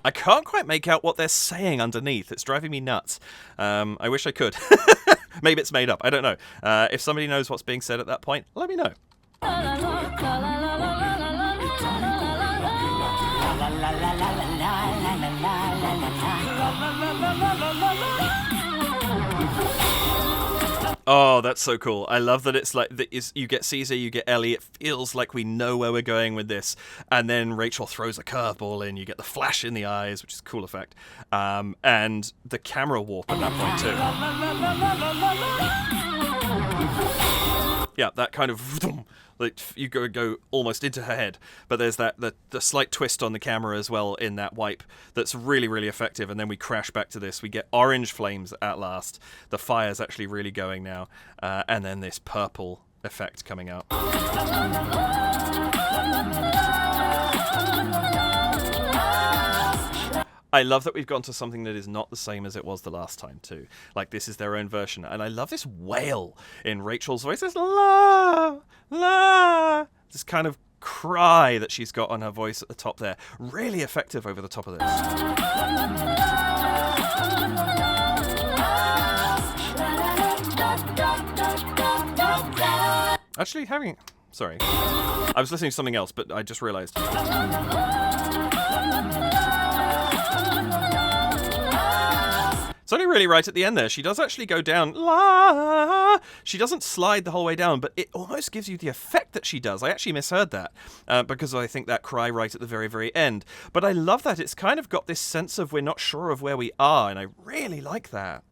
I can't quite make out what they're saying underneath. It's driving me nuts. I wish I could. Maybe it's made up. I don't know. If somebody knows what's being said at that point, let me know. Oh, that's so cool. I love that it's like you get Caesar, you get Ellie. It feels like we know where we're going with this. And then Rachel throws a curveball in. You get the flash in the eyes, which is a cool effect. And the camera warp at that point, too. Yeah, that kind of... Like you go almost into her head, but there's the slight twist on the camera as well in that wipe that's really, really effective. And then we crash back to this. We get orange flames at last. The fire's actually really going now, and then this purple effect coming out. I love that we've gone to something that is not the same as it was the last time, too. Like, this is their own version. And I love this wail in Rachel's voice. This la, la, this kind of cry that she's got on her voice at the top there. Really effective over the top of this. Actually, sorry. I was listening to something else, but I just realized. It's only really right at the end there. She does actually go down. La! She doesn't slide the whole way down, but it almost gives you the effect that she does. I actually misheard that because I think that cry right at the very, very end. But I love that. It's kind of got this sense of we're not sure of where we are, and I really like that.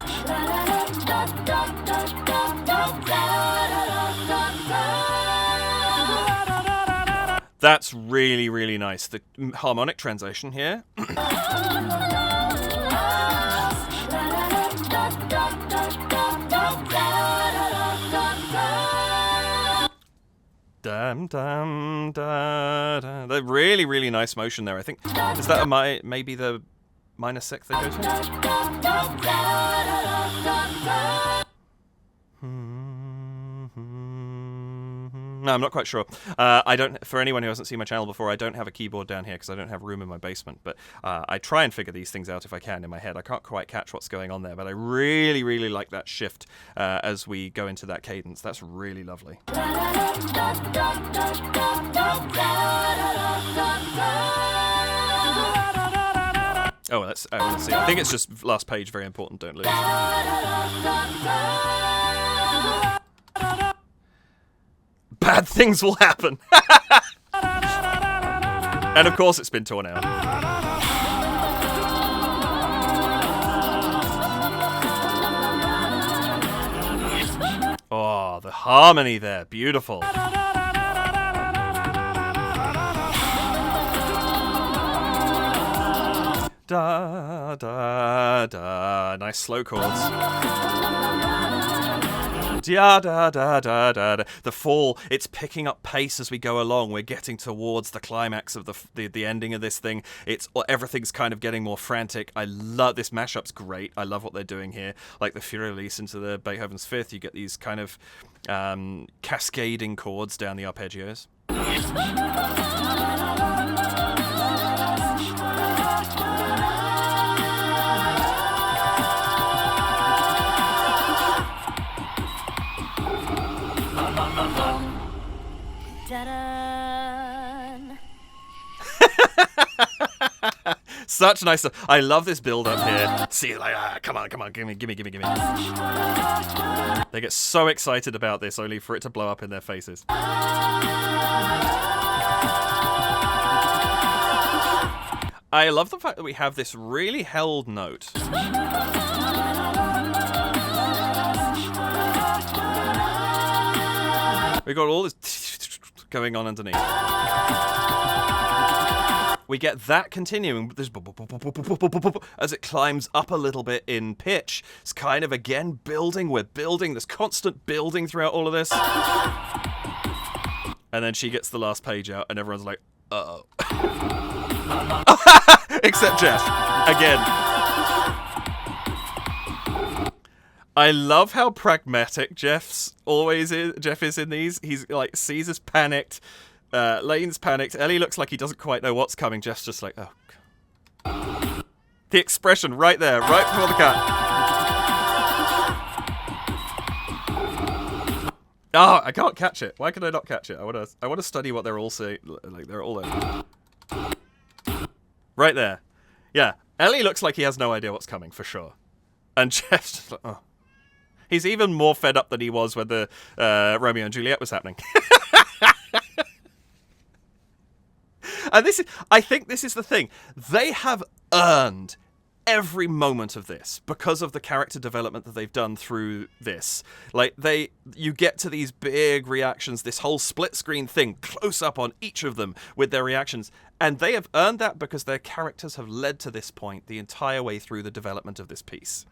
That's really, really nice. The harmonic translation here. Dum, dum, da, da. They're really, really nice motion there, I think. Is that maybe the minor sixth they go to? No, I'm not quite sure. I don't. For anyone who hasn't seen my channel before, I don't have a keyboard down here because I don't have room in my basement. But I try and figure these things out if I can in my head. I can't quite catch what's going on there, but I really, really like that shift as we go into that cadence. That's really lovely. Oh, let's see. I think it's just last page. Very important. Don't lose. Bad things will happen. And of course it's been torn out. Oh, the harmony there. Beautiful. Da, da, da. Nice slow chords. Da, da, da, da, da, da. The fall, it's picking up pace as we go along. We're getting towards the climax of the ending of this thing. Everything's kind of getting more frantic. I love this mashup's great. I love what they're doing here. Like the Fury release into the Beethoven's Fifth, you get these kind of cascading chords down the arpeggios. Such nice stuff. I love this build up here. See, like, come on, gimme. They get so excited about this, only for it to blow up in their faces. I love the fact that we have this really held note. We got all this going on underneath. We get that continuing as it climbs up a little bit in pitch. It's kind of, again, building. We're building. There's constant building throughout all of this. And then she gets the last page out, and everyone's like, uh-oh. Except Jeff. Again. I love how pragmatic Jeff is in these. He's like, Caesar's panicked. Lane's panicked. Ellie looks like he doesn't quite know what's coming. Jeff's just like, oh. The expression right there, right before the cut. Oh, I can't catch it. Why can I not catch it? I want to study what they're all saying. Like, they're all there. Right there. Yeah. Ellie looks like he has no idea what's coming, for sure. And Jeff's just like, oh. He's even more fed up than he was when the Romeo and Juliet was happening. And I think this is the thing. They have earned every moment of this because of the character development that they've done through this. Like, you get to these big reactions, this whole split screen thing, close up on each of them with their reactions. And they have earned that because their characters have led to this point the entire way through the development of this piece.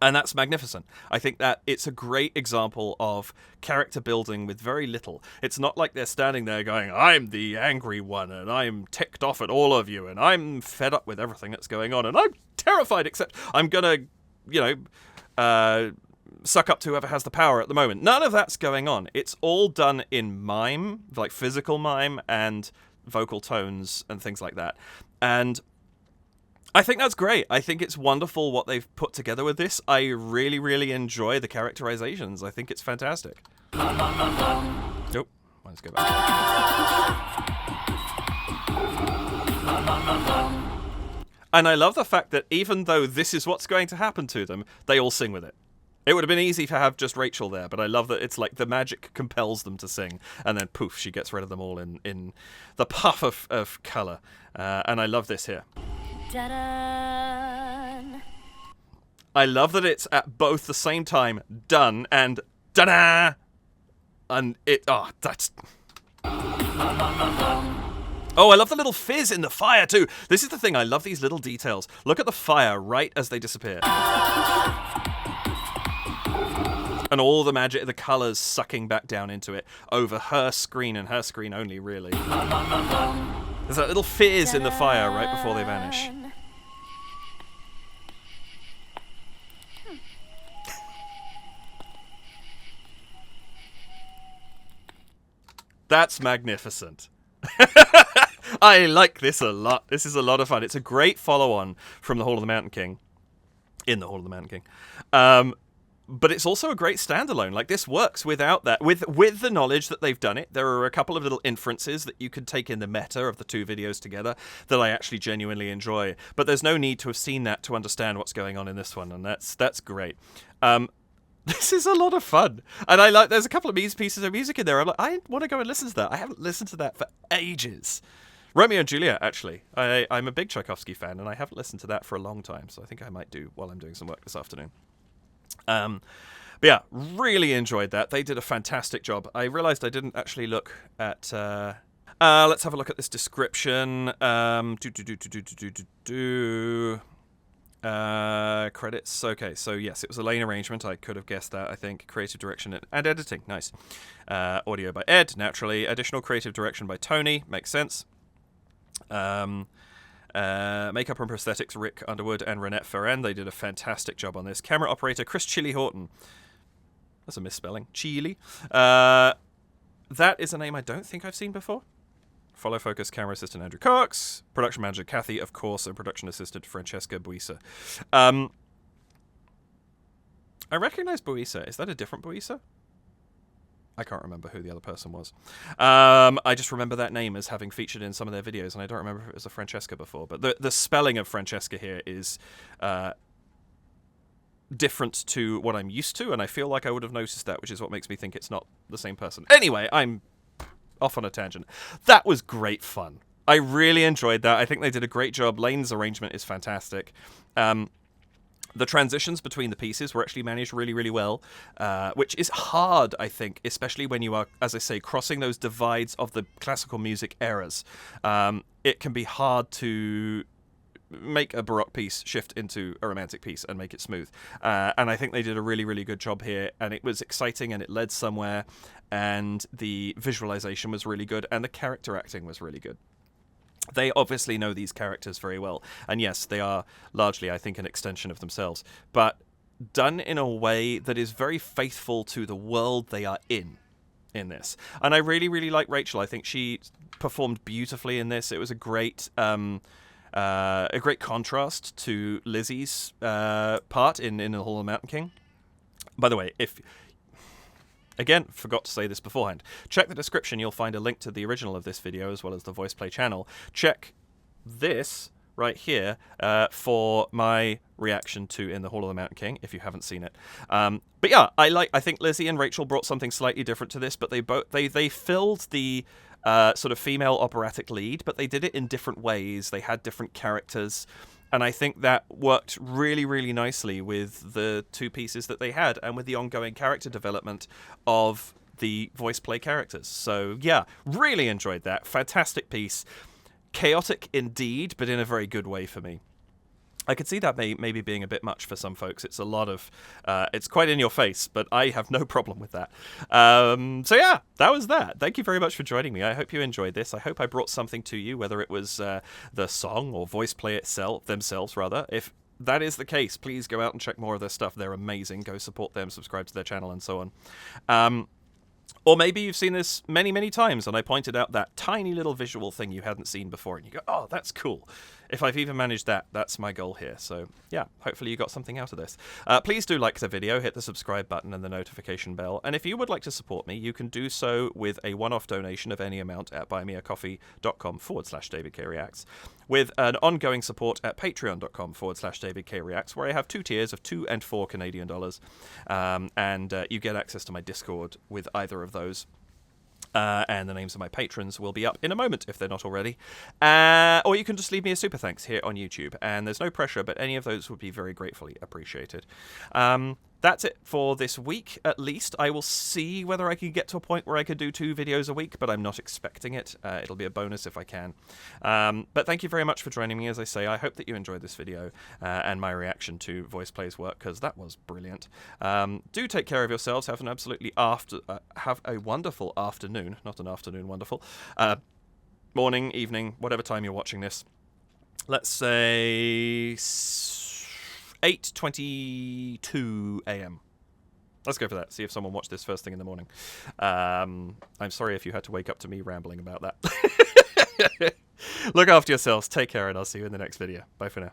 And that's magnificent. I think that it's a great example of character building with very little. It's not like they're standing there going, I'm the angry one, and I'm ticked off at all of you, and I'm fed up with everything that's going on, and I'm terrified, except I'm going to, suck up to whoever has the power at the moment. None of that's going on. It's all done in mime, like physical mime, and vocal tones, and things like that. And I think that's great. I think it's wonderful what they've put together with this. I really, really enjoy the characterizations. I think it's fantastic. Nope. Let's go back. And I love the fact that even though this is what's going to happen to them, they all sing with it. It would have been easy to have just Rachel there, but I love that it's like the magic compels them to sing, and then poof, she gets rid of them all in the puff of colour. And I love this here. Da-da. I love that it's at both the same time done and da-da! And that's... Oh, I love the little fizz in the fire, too. This is the thing, I love these little details. Look at the fire right as they disappear. And all the magic, the colours sucking back down into it over her screen, and her screen only, really. There's that little fizz in the fire right before they vanish. That's magnificent. I like this a lot. This is a lot of fun. It's a great follow-on from The Hall of the Mountain King. In The Hall of the Mountain King. But it's also a great standalone. Like, this works without that. With the knowledge that they've done it, there are a couple of little inferences that you could take in the meta of the two videos together that I actually genuinely enjoy. But there's no need to have seen that to understand what's going on in this one, and that's great. This is a lot of fun. And there's a couple of pieces of music in there. I'm like, I want to go and listen to that. I haven't listened to that for ages. Romeo and Juliet, actually. I'm a big Tchaikovsky fan, and I haven't listened to that for a long time, so I think I might do while I'm doing some work this afternoon. But yeah, really enjoyed that. They did a fantastic job. I realized I didn't actually look at... let's have a look at this description. Credits. Okay, so yes, it was a lane arrangement. I could have guessed that, I think. Creative direction and editing. Nice. Audio by Ed, naturally. Additional creative direction by Tony. Makes sense. Makeup and prosthetics, Rick Underwood and Renette Ferren. They did a fantastic job on this. Camera operator, Chris Chili Horton. That's a misspelling. Chili. That is a name I don't think I've seen before. Follow focus, camera assistant Andrew Cox. Production manager Kathy, of course, and production assistant Francesca Buisa. I recognize Buisa. Is that a different Buisa? I can't remember who the other person was. I just remember that name as having featured in some of their videos, and I don't remember if it was a Francesca before. But the spelling of Francesca here is different to what I'm used to, and I feel like I would have noticed that, which is what makes me think it's not the same person. Anyway, I'm off on a tangent. That was great fun. I really enjoyed that. I think they did a great job. Lane's arrangement is fantastic. The transitions between the pieces were actually managed really, really well, which is hard, I think, especially when you are, as I say, crossing those divides of the classical music eras. It can be hard to make a Baroque piece shift into a Romantic piece and make it smooth. And I think they did a really, really good job here, and it was exciting, and it led somewhere, and the visualization was really good, and the character acting was really good. They obviously know these characters very well. And yes, they are largely, I think, an extension of themselves. But done in a way that is very faithful to the world they are in this. And I really, really like Rachel. I think she performed beautifully in this. It was a great contrast to Lizzie's part in The Hall of the Mountain King. By the way, again, forgot to say this beforehand. Check the description, you'll find a link to the original of this video as well as the VoicePlay channel. Check this right here for my reaction to In the Hall of the Mountain King, if you haven't seen it. But yeah, I think Lizzie and Rachel brought something slightly different to this, but they filled the sort of female operatic lead, but they did it in different ways. They had different characters. And I think that worked really, really nicely with the two pieces that they had and with the ongoing character development of the voice play characters. So, yeah, really enjoyed that. Fantastic piece. Chaotic indeed, but in a very good way for me. I could see that maybe being a bit much for some folks. It's a lot of, it's quite in your face, but I have no problem with that. So yeah, that was that. Thank you very much for joining me. I hope you enjoyed this. I hope I brought something to you, whether it was the song or voice play themselves rather. If that is the case, please go out and check more of their stuff. They're amazing. Go support them, subscribe to their channel, and so on. Or maybe you've seen this many, many times, and I pointed out that tiny little visual thing you hadn't seen before, and you go, oh, that's cool. If I've even managed that, that's my goal here. So, yeah, hopefully you got something out of this. Please do like the video, hit the subscribe button and the notification bell. And if you would like to support me, you can do so with a one-off donation of any amount at buymeacoffee.com/DavidKReacts, with an ongoing support at patreon.com/DavidKReacts, where I have two tiers of $2 and $4 Canadian dollars. And you get access to my Discord with either of those. And the names of my patrons will be up in a moment if they're not already. Or you can just leave me a super thanks here on YouTube. And there's no pressure, but any of those would be very gratefully appreciated. That's it for this week, at least. I will see whether I can get to a point where I could do 2 videos a week, but I'm not expecting it. It'll be a bonus if I can. But thank you very much for joining me. As I say, I hope that you enjoyed this video and my reaction to VoicePlay's work, because that was brilliant. Do take care of yourselves. Have a wonderful afternoon. Not an afternoon, wonderful. Morning, evening, whatever time you're watching this. Let's say 8:22 a.m. Let's go for that. See if someone watched this first thing in the morning. I'm sorry if you had to wake up to me rambling about that. Look after yourselves. Take care, and I'll see you in the next video. Bye for now.